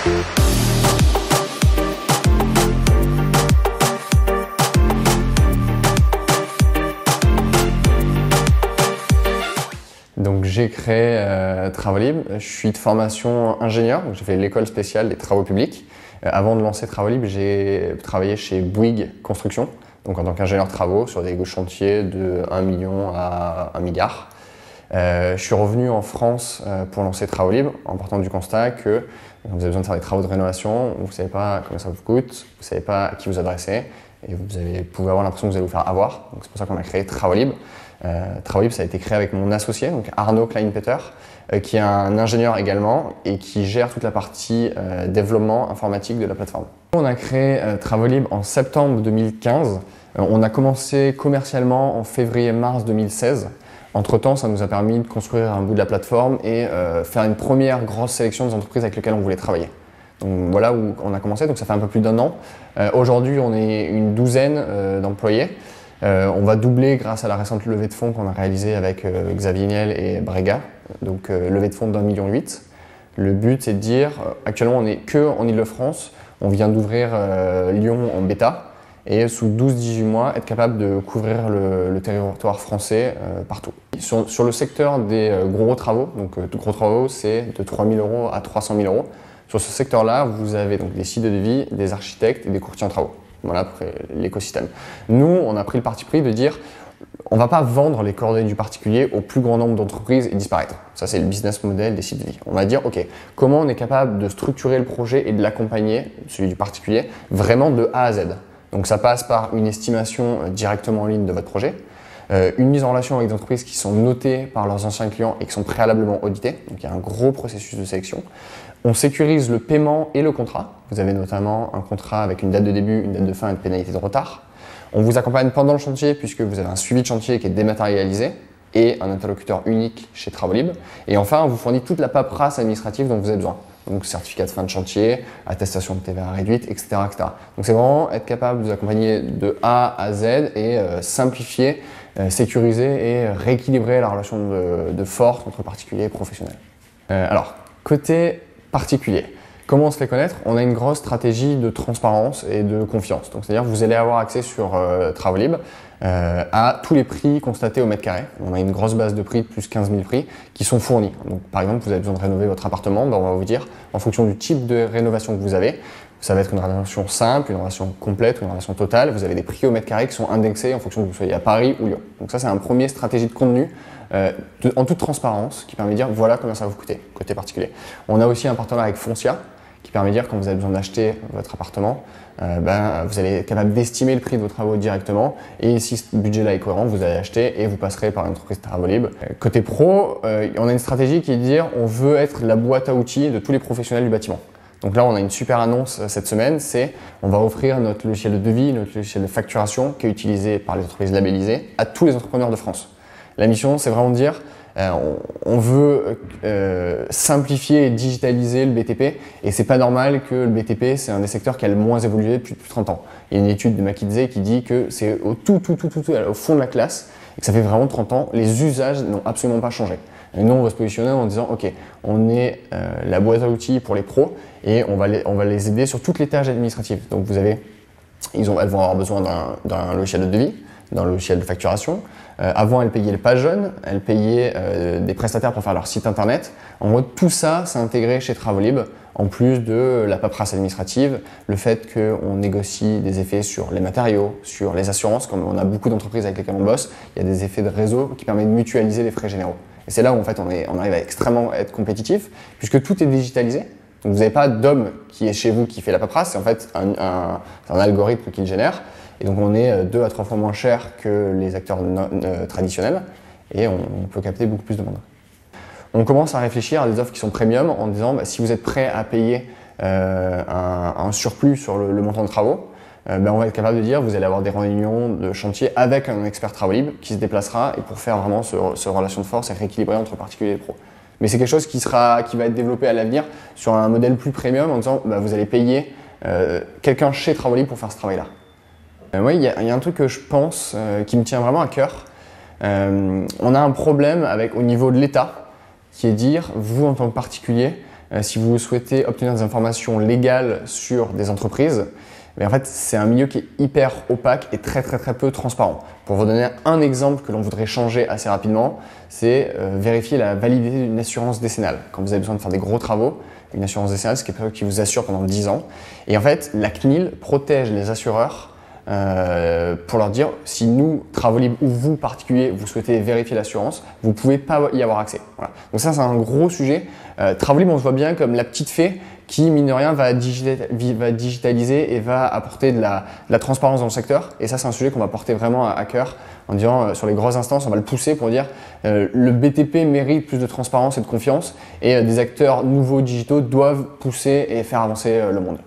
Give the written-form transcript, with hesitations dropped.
Donc j'ai créé Travolib. Je suis de formation ingénieur, j'ai fait l'école spéciale des travaux publics. Avant de lancer Travolib, j'ai travaillé chez Bouygues Construction, donc en tant qu'ingénieur travaux sur des chantiers de 1 million à 1 milliard. Je suis revenu en France pour lancer Travolib en partant du constat que vous avez besoin de faire des travaux de rénovation, vous ne savez pas combien ça vous coûte, vous ne savez pas à qui vous adresser et vous pouvez avoir l'impression que vous allez vous faire avoir. Donc c'est pour ça qu'on a créé Travolib. Travolib, ça a été créé avec mon associé, donc Arnaud Kleinpeter, qui est un ingénieur également et qui gère toute la partie développement informatique de la plateforme. On a créé Travolib en septembre 2015. On a commencé commercialement en février-mars 2016. Entre-temps, ça nous a permis de construire un bout de la plateforme et faire une première grosse sélection des entreprises avec lesquelles on voulait travailler. Donc voilà où on a commencé, donc ça fait un peu plus d'1 an. Aujourd'hui, on est une douzaine d'employés. On va doubler grâce à la récente levée de fonds qu'on a réalisée avec Xavier Niel et Brega, donc levée de fonds d'1,8 million. Le but, c'est de dire, actuellement, on n'est que en Ile-de-France. On vient d'ouvrir Lyon en bêta et sous 12-18 mois, être capable de couvrir le territoire français partout. Sur le secteur des gros travaux, donc gros travaux, c'est de 3 000 € à 300 000 €. Sur ce secteur-là, vous avez donc des sites de devis, des architectes et des courtiers en travaux. Voilà après l'écosystème. Nous, on a pris le parti pris de dire on ne va pas vendre les coordonnées du particulier au plus grand nombre d'entreprises et disparaître. Ça, c'est le business model des sites de vie. On va dire, OK, comment on est capable de structurer le projet et de l'accompagner, celui du particulier, vraiment de A à Z. Donc ça passe par une estimation directement en ligne de votre projet, une mise en relation avec des entreprises qui sont notées par leurs anciens clients et qui sont préalablement auditées. Donc il y a un gros processus de sélection. On sécurise le paiement et le contrat. Vous avez notamment un contrat avec une date de début, une date de fin et une pénalité de retard. On vous accompagne pendant le chantier puisque vous avez un suivi de chantier qui est dématérialisé et un interlocuteur unique chez Travolib. Et enfin, on vous fournit toute la paperasse administrative dont vous avez besoin. Donc certificat de fin de chantier, attestation de TVA réduite, etc. etc. Donc c'est vraiment être capable de vous accompagner de A à Z et simplifier, sécuriser et rééquilibrer la relation de force entre particuliers et professionnels. Alors, côté particulier. Comment on se fait connaître? On a une grosse stratégie de transparence et de confiance. Donc, c'est-à-dire que vous allez avoir accès sur Travolib à tous les prix constatés au mètre carré. On a une grosse base de prix de plus de 15 000 prix qui sont fournis. Donc, par exemple, vous avez besoin de rénover votre appartement, ben, on va vous dire en fonction du type de rénovation que vous avez, ça va être une rénovation simple, une rénovation complète, une rénovation totale. Vous avez des prix au mètre carré qui sont indexés en fonction que vous soyez à Paris ou Lyon. Donc ça, c'est un premier stratégie de contenu en toute transparence qui permet de dire voilà combien ça va vous coûter, côté particulier. On a aussi un partenariat avec Foncia qui permet de dire quand vous avez besoin d'acheter votre appartement, vous allez être capable d'estimer le prix de vos travaux directement et si ce budget-là est cohérent, vous allez acheter et vous passerez par une entreprise Travolib. Côté pro, on a une stratégie qui est de dire on veut être la boîte à outils de tous les professionnels du bâtiment. Donc là, on a une super annonce cette semaine, c'est on va offrir notre logiciel de devis, notre logiciel de facturation qui est utilisé par les entreprises labellisées à tous les entrepreneurs de France. La mission, c'est vraiment de dire on veut simplifier et digitaliser le BTP et c'est pas normal que le BTP, c'est un des secteurs qui a le moins évolué depuis plus de 30 ans. Il y a une étude de McKinsey qui dit que c'est au fond de la classe et que ça fait vraiment 30 ans, les usages n'ont absolument pas changé. Et nous, on va se positionner en disant ok, on est la boîte à outils pour les pros et on va les aider sur toutes les tâches administratives. Donc elles vont avoir besoin d'un logiciel de devis, d'un logiciel de facturation. Avant, elles payaient les pages jaunes, elles payaient des prestataires pour faire leur site internet. En gros, tout ça, c'est intégré chez Travolib, en plus de la paperasse administrative, le fait qu'on négocie des effets sur les matériaux, sur les assurances, comme on a beaucoup d'entreprises avec lesquelles on bosse, il y a des effets de réseau qui permettent de mutualiser les frais généraux. Et c'est là où en fait on arrive à extrêmement être compétitif, puisque tout est digitalisé. Donc vous n'avez pas d'homme qui est chez vous qui fait la paperasse, c'est en fait un algorithme qui le génère. Et donc on est 2 à 3 fois moins cher que les acteurs traditionnels et on peut capter beaucoup plus de monde. On commence à réfléchir à des offres qui sont premium en disant si vous êtes prêt à payer un surplus sur le montant de travaux, on va être capable de dire vous allez avoir des réunions de chantier avec un expert Travolib qui se déplacera et pour faire vraiment ce relation de force et rééquilibrer entre particuliers et pros. Mais c'est quelque chose qui va être développé à l'avenir sur un modèle plus premium en disant vous allez payer quelqu'un chez Travolib pour faire ce travail-là. Oui, il y a un truc que je pense qui me tient vraiment à cœur. On a un problème au niveau de l'État qui est de dire, vous en tant que particulier, si vous souhaitez obtenir des informations légales sur des entreprises, mais en fait, c'est un milieu qui est hyper opaque et très peu transparent. Pour vous donner un exemple que l'on voudrait changer assez rapidement, c'est vérifier la validité d'une assurance décennale. Quand vous avez besoin de faire des gros travaux, une assurance décennale, c'est quelque chose qui vous assure pendant 10 ans. Et en fait, la CNIL protège les assureurs pour leur dire si nous, Travolib ou vous, particulier, vous souhaitez vérifier l'assurance, vous ne pouvez pas y avoir accès. Voilà. Donc ça, c'est un gros sujet. Travolib, on se voit bien comme la petite fée qui, mine de rien, va digitaliser et va apporter de la transparence dans le secteur. Et ça, c'est un sujet qu'on va porter vraiment à cœur en disant sur les grosses instances, on va le pousser pour dire le BTP mérite plus de transparence et de confiance et des acteurs nouveaux digitaux doivent pousser et faire avancer le monde.